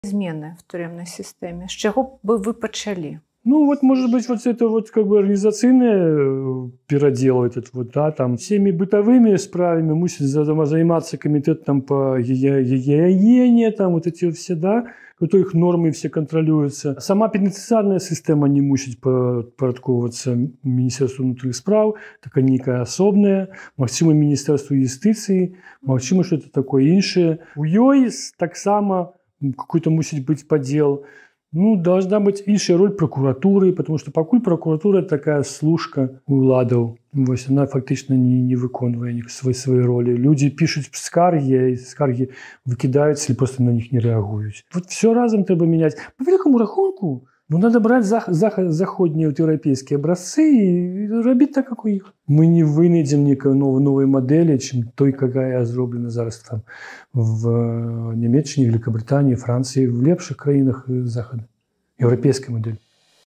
змены в турэмнай сістэме? З чаго бы вы пачалі? Ну, вот, может быть, вот это вот как бы организационный передел этот вот, да, там всеми бытовыми справами мусит заниматься комитет там по гигиене, там вот эти все, да, то их нормы все контролируются. Сама пенитенциарная система не мусит подпорядковываться Министерству внутренних справ, такая некая особная, максимум Министерству юстиции, максимум что-то такое иншее. У ёй так само какой-то мусит быть подел. Ну, должна быть іншая роль прокуратуры, потому что пакуль прокуратура такая служка уладаў. Вось она фактично не выконвае свае ролі. Люди пишут скаргі, і скаргі выкидаюцца или просто на них не реагуюць. Вот все разом трэба менять. По великому рахунку, ну, надо брать заходние вот, европейские образцы и робить так, как у них. Мы не вынайдем некой новой модели, чем той, какая зроблена зараз там в Немеччине, Великобритании, Франции, в лепших краинах Захода. Европейская модель.